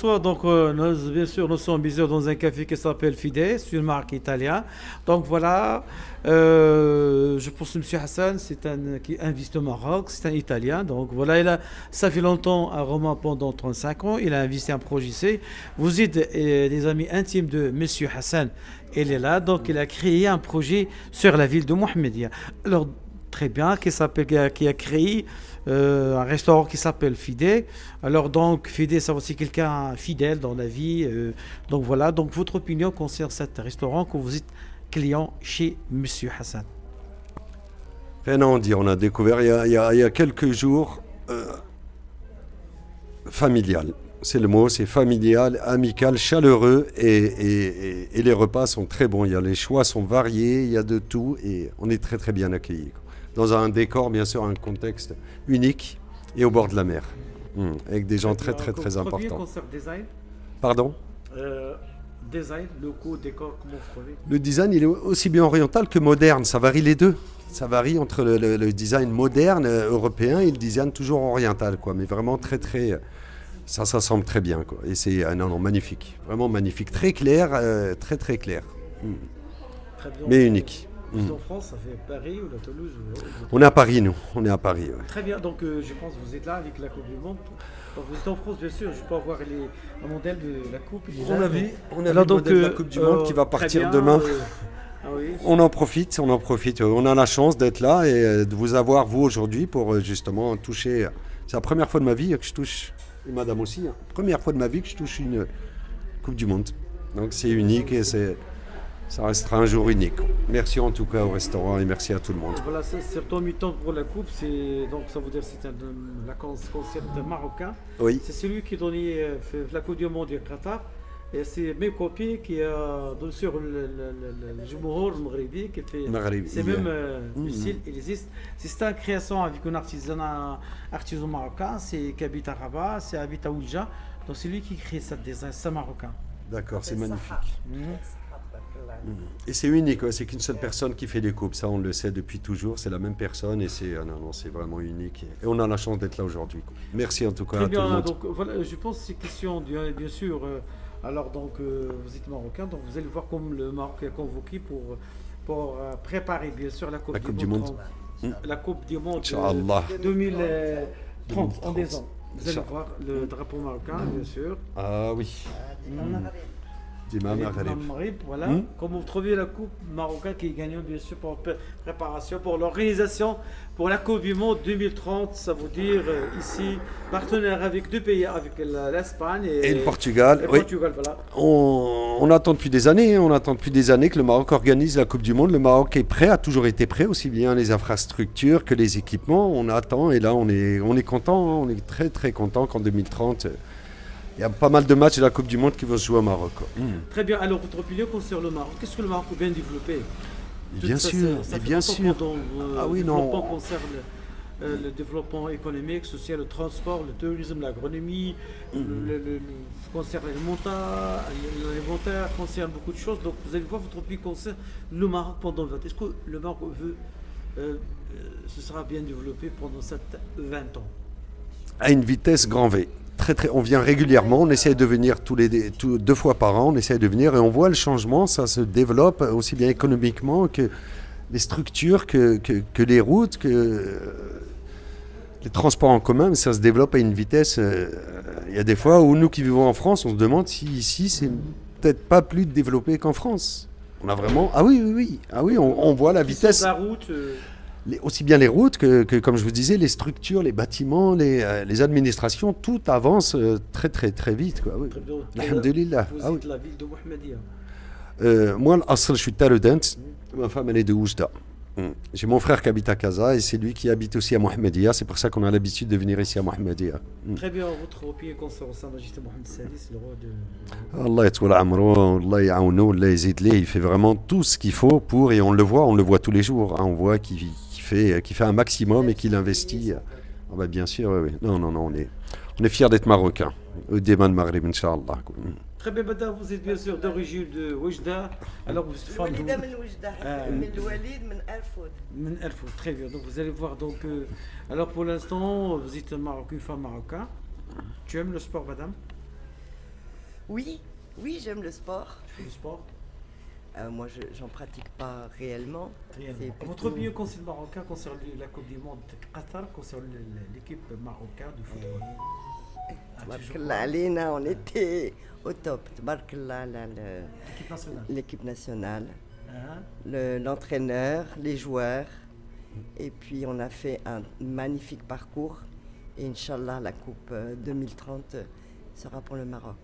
bonsoir. Donc, bien sûr, nous sommes ici dans un café qui s'appelle Fide, c'est une marque italienne. Donc, voilà, je pense que M. Hassan, c'est un qui investi au Maroc, c'est un Italien. Donc, voilà, ça fait longtemps à Roma, pendant 35 ans. Il a investi un projet C. Vous êtes des amis intimes de M. Hassan. Il est là, donc il a créé un projet sur la ville de Mohamedia. Alors, très bien, qui a créé un restaurant qui s'appelle Fide. Alors donc Fide, c'est aussi quelqu'un fidèle dans la vie. Donc voilà, donc votre opinion concerne cet restaurant quand vous êtes client chez Monsieur Hassan. Rien à en dire, on a découvert il y a quelques jours, familial. C'est le mot, c'est familial, amical, chaleureux et les repas sont très bons. Les choix sont variés, il y a de tout et on est très très bien accueillis. Dans un décor, bien sûr, un contexte unique et au bord de la mer. Avec des gens très très très importants. Concert design, Pardon? design, locaux, décor, comment vous trouvez? Le design, il est aussi bien oriental que moderne, ça varie les deux. Ça varie entre le design moderne européen et le design toujours oriental, quoi. Mais vraiment très très... Ça s'assemble très bien, quoi. Et c'est non, magnifique, vraiment magnifique, très clair, très très clair. Très bien. Mais unique. Vous êtes en France, ça fait Paris ou la Toulouse On est à Paris, nous. On est à Paris. Ouais. Très bien, donc je pense que vous êtes là avec la Coupe du Monde. Donc vous êtes en France, bien sûr, je peux avoir le modèle de la Coupe. On a vu le modèle de la Coupe du Monde qui va partir demain. Ah oui. On en profite. On a la chance d'être là et de vous avoir, vous, aujourd'hui, pour justement toucher... C'est la première fois de ma vie que je touche, et madame aussi, première fois de ma vie que je touche une Coupe du Monde. Donc c'est unique et ça restera un jour unique. Merci en tout cas au restaurant et merci à tout le monde. Voilà, c'est ton mi-temps pour la coupe, donc ça veut dire que c'est la concept marocain. Oui. C'est celui qui donnait fait la Coupe du Monde du Qatar. Et c'est mes copies qui a donné sur le Jumhur Maghribi qui fait. C'est même le style, il existe. C'est une création avec un artisan marocain, c'est qui habite à Rabat, c'est habite à Oulja. Donc c'est lui qui crée cette design, c'est marocain. D'accord, c'est magnifique. Et c'est unique, ouais, c'est qu'une seule personne qui fait les coupes, ça on le sait depuis toujours, c'est la même personne et c'est c'est vraiment unique. Et on a la chance d'être là aujourd'hui. Merci en tout cas Très à bien, tout le monde. donc voilà, je pense que c'est question, bien sûr, alors donc vous êtes marocain, donc vous allez voir comme le Maroc est convoqué pour préparer bien sûr la Coupe du Monde. La Coupe du Monde Inch'Allah. 2030 en décembre. Vous allez voir le drapeau marocain, bien sûr. Ah oui. Maghreb, voilà. Comme vous trouvez la coupe marocaine qui est gagnante bien sûr pour préparation, pour l'organisation, pour la Coupe du Monde 2030, ça veut dire ici partenaire avec deux pays, avec l'Espagne et le Portugal. Et Portugal, voilà. On attend depuis des années, que le Maroc organise la Coupe du Monde. Le Maroc est prêt, a toujours été prêt, aussi bien les infrastructures que les équipements. On attend et là on est content, on est très très content qu'en 2030. Il y a pas mal de matchs de la Coupe du Monde qui vont se jouer au Maroc. Très bien. Alors, votre opinion concerne le Maroc. Qu'est-ce que le Maroc a bien développé? Bien sûr, bien sûr. Ah oui, non. Le concerne le développement économique, social, le transport, le tourisme, l'agronomie, le concerne l'alimentaire, concerne beaucoup de choses. Donc, vous allez voir, votre pays concerne le Maroc pendant 20 ans. Est-ce que le Maroc veut, ce sera bien développé pendant 20 ans? À une vitesse grand V. On vient régulièrement, on essaie de venir 2 fois par an, on essaie de venir et on voit le changement, ça se développe aussi bien économiquement que les structures, que les routes, que les transports en commun, mais ça se développe à une vitesse. Il y a des fois où nous qui vivons en France, on se demande si ici c'est peut-être pas plus développé qu'en France. On a vraiment... Ah oui, on voit la vitesse. La route, aussi bien les routes que, comme je vous disais, les structures, les bâtiments, les administrations, tout avance très très très vite. Quoi. Oui. Alhamdulillah. Vous êtes la ville de Mohamedia. Moi, je suis de Taroudant, ma femme elle est de Oujda. J'ai mon frère qui habite à Casa et c'est lui qui habite aussi à Mohamedia. C'est pour ça qu'on a l'habitude de venir ici à Mohamedia. Très bien, votre opinion concernant Sa Majesté Mohamed VI, le roi de... Allah yatwala amro, Allah ya'awno, Allah yazid lih. Il fait vraiment tout ce qu'il faut pour, et on le voit tous les jours. On voit qu'il fait un maximum et qu'il investit. Ah bah bien sûr, oui. Non, on est fiers d'être marocains. Déman Maghreb, Inch'Allah. Très bien, madame, vous êtes bien sûr d'origine de Oujda. Alors, vous êtes femme de... من Erfoud, très bien. Donc, vous allez voir. Donc, alors, pour l'instant, vous êtes une femme marocaine. Tu aimes le sport, madame? Oui, oui, j'aime le sport. Tu fais du sport? Moi, j'en pratique pas réellement. Réellement. C'est Votre plutôt- opinion concernant marocain, concernant la Coupe du Monde de Qatar, concernant l'équipe marocaine de football? As-tu joué Tabarkallah Alena, on était au top. Tabarkallah, l'équipe nationale? l'équipe nationale, Hein? l'entraîneur, les joueurs. Et puis, on a fait un magnifique parcours. Et Inch'Allah, la Coupe 2030 sera pour le Maroc.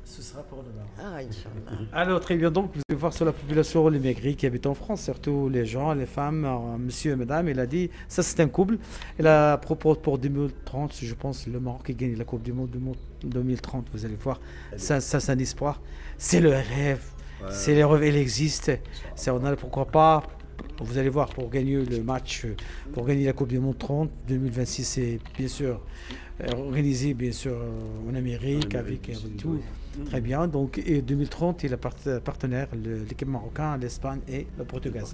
Ce sera pour le Maroc. Ah, Inch'Allah. Alors, très bien. Donc, vous allez voir sur la population, les maigris qui habitent en France, surtout les gens, les femmes, monsieur et madame. Il a dit, ça c'est un couple. Il a proposé pour 2030, je pense, le Maroc qui gagne la Coupe du Monde 2030. Vous allez voir, ça c'est un espoir. C'est le rêve. C'est le rêve, il existe. On a, pourquoi pas, vous allez voir, pour gagner le match, pour gagner la Coupe du Monde 30, 2026, c'est bien sûr organisé bien sûr en Amérique avec tout. Très bien. Donc, et 2030, il est partenaire, l'équipe marocaine, l'Espagne et le Portugal.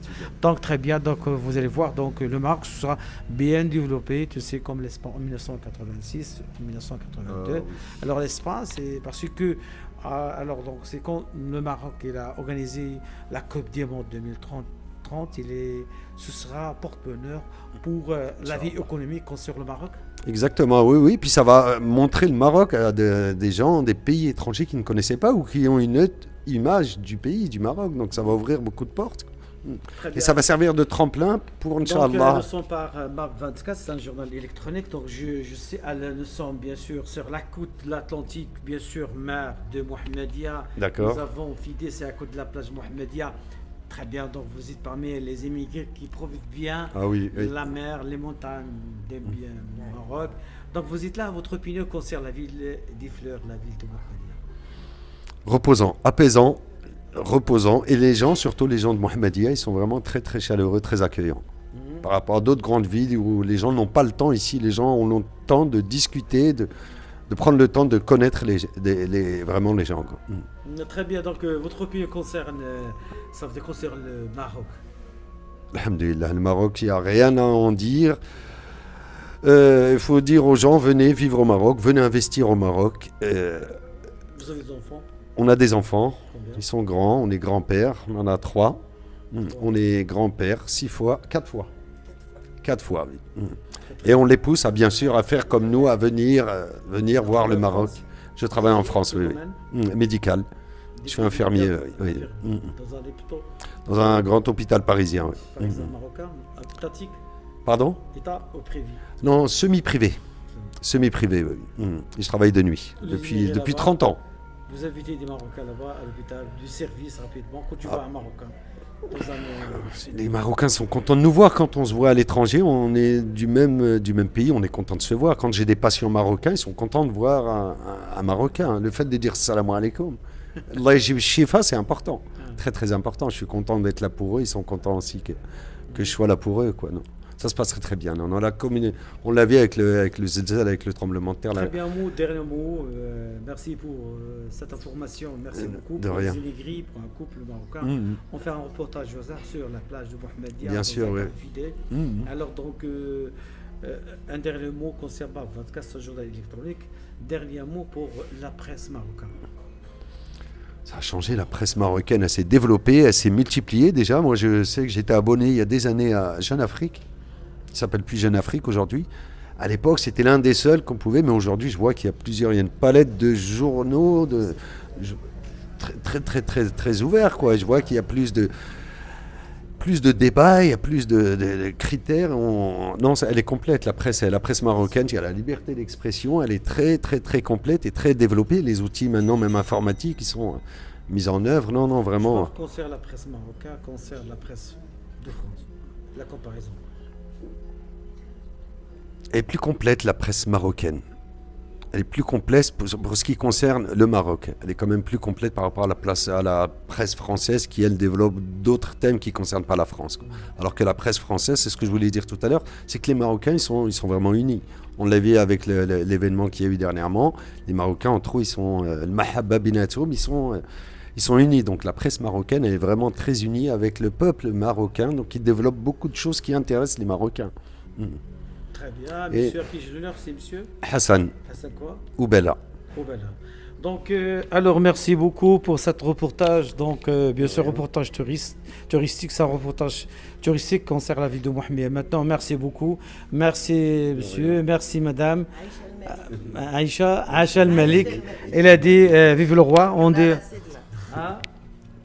Donc, très bien. Donc, vous allez voir, donc, le Maroc sera bien développé, tu sais, comme l'Espagne en 1986, en 1982. Alors, l'Espagne, c'est parce que, alors, donc, c'est quand le Maroc il a organisé la Coupe du Monde 2030. Ce sera porte-bonheur pour la vie économique sur le Maroc. Exactement, oui, oui. Puis ça va montrer le Maroc à des gens, des pays étrangers qui ne connaissaient pas ou qui ont une autre image du pays, du Maroc. Donc ça va ouvrir beaucoup de portes. Et ça va servir de tremplin pour Donc, Inch'Allah. nous sommes par MAP 24, c'est un journal électronique. Donc, je sais, nous sommes bien sûr sur la côte de l'Atlantique, bien sûr, mer de Mohamedia. D'accord. Nous avons Fidé, c'est à côté de la plage Mohamedia. Très bien, donc vous êtes parmi les immigrés qui profitent bien Ah oui, oui. la mer, les montagnes, des biens au Maroc. Donc, vous êtes là, votre opinion concerne la ville des fleurs, la ville de Mohamedia. Reposant, apaisant, reposant. Et les gens, surtout les gens de Mohamedia, ils sont vraiment très très chaleureux, très accueillants. Par rapport à d'autres grandes villes où les gens n'ont pas le temps, ici les gens ont le temps de discuter, de prendre le temps de connaître vraiment les gens, quoi. Très bien, donc votre opinion concerne, ça veut dire concerne le Maroc. Alhamdulillah, le Maroc, il n'y a rien à en dire. Il faut dire aux gens, venez vivre au Maroc, venez investir au Maroc. Vous avez des enfants? On a des enfants, Combien? ils sont grands, on est grand-père, on en a 3. On est grand-père 4 fois. 4 fois, oui. Et on les pousse, bien sûr, à faire comme nous, à venir voir le Maroc. Je travaille en France, oui, oui. Médical. Je suis infirmier, oui. Dans un hôpital Dans un grand hôpital parisien, oui. parisien marocain, étatique, Pardon? État ou privé? Non, semi-privé. Semi-privé, oui. Et je travaille de nuit Les depuis immigrés là-bas. 30 ans. Vous invitez des Marocains là-bas à l'hôpital, du service rapidement, quand tu vois un Marocain. Dans un, Les Marocains sont contents de nous voir quand on se voit à l'étranger. On est du même pays, on est content de se voir. Quand j'ai des patients marocains, ils sont contents de voir un Marocain. Le fait de dire salam alaikum, Allah yajib shifa, c'est important. Très très important. Je suis content d'être là pour eux. Ils sont contents aussi que je sois là pour eux, quoi. Non. Ça se passerait très bien. On l'a vu avec le zilzal, avec le tremblement de terre. Là. très bien, dernier mot. Merci pour cette information. Merci beaucoup De pour rien. les immigrés, pour un couple marocain. On fait un reportage sur la plage de Mohamedia. Bien dans sûr, un oui. cadre fidèle. Alors donc, un dernier mot concernant 24, ce journal électronique. Dernier mot pour la presse marocaine. Ça a changé, la presse marocaine, elle s'est développée, elle s'est multipliée déjà. Moi, je sais que j'étais abonné il y a des années à Jeune Afrique. Il s'appelle plus Jeune Afrique aujourd'hui. À l'époque, c'était l'un des seuls qu'on pouvait, mais aujourd'hui, je vois qu'il y a il y a une palette de journaux très ouverts, quoi. Je vois qu'il y a plus de débats, il y a plus de critères. Non, elle est complète, la presse marocaine. Il y a la liberté d'expression, elle est très complète et très développée. Les outils maintenant, même informatiques, qui sont mis en œuvre. Non, vraiment. Concerne la presse marocaine, concerne la presse de France. La comparaison. Elle est plus complète, la presse marocaine. Elle est plus complète pour ce qui concerne le Maroc. Elle est quand même plus complète par rapport à la presse française qui, elle, développe d'autres thèmes qui ne concernent pas la France, quoi. Alors que la presse française, c'est ce que je voulais dire tout à l'heure, c'est que les Marocains, ils sont vraiment unis. On l'a vu avec l'événement qu'il y a eu dernièrement. Les Marocains, entre eux, ils sont le mahabba binatoum, ils sont unis. Donc la presse marocaine, elle est vraiment très unie avec le peuple marocain. Donc ils développent beaucoup de choses qui intéressent les Marocains. Très bien. Monsieur à qui j'ai l'honneur, c'est monsieur Hassan Hassan quoi? Oubella. Oubella. Donc, alors merci beaucoup pour cet reportage. Donc, bien sûr, reportage touristique, c'est un reportage touristique concernant la vie de Mohamed. Maintenant, merci beaucoup. Merci, monsieur. Merci, madame. Aïcha, Aïcha al-Malik. Elle a dit vive le roi. On dit. Hein?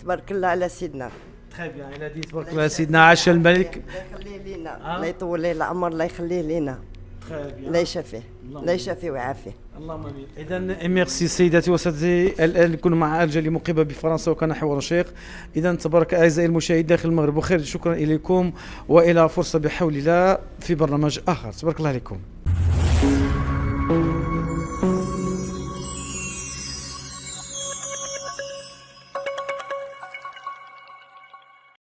تبارك الله على سيدنا. Très bien. Elle a dit تبارك الله سيدنا Aïcha al-Malik. الله يخليه لينا، الله يطول ليه العمر، الله يخليه لينا، Très bien. الله يشفيه، الله يشفيه ويعافيه. اللهم امين. اذا ميرسي سيداتي وسادتي، الان نكون مع الجاليه مقيمه بفرنسا وكان حوار شيق. اذا تبارك اعزائي المشاهدين داخل المغرب وخير، شكرا اليكم والى فرصه بحول الله في برنامج اخر. تبارك الله عليكم.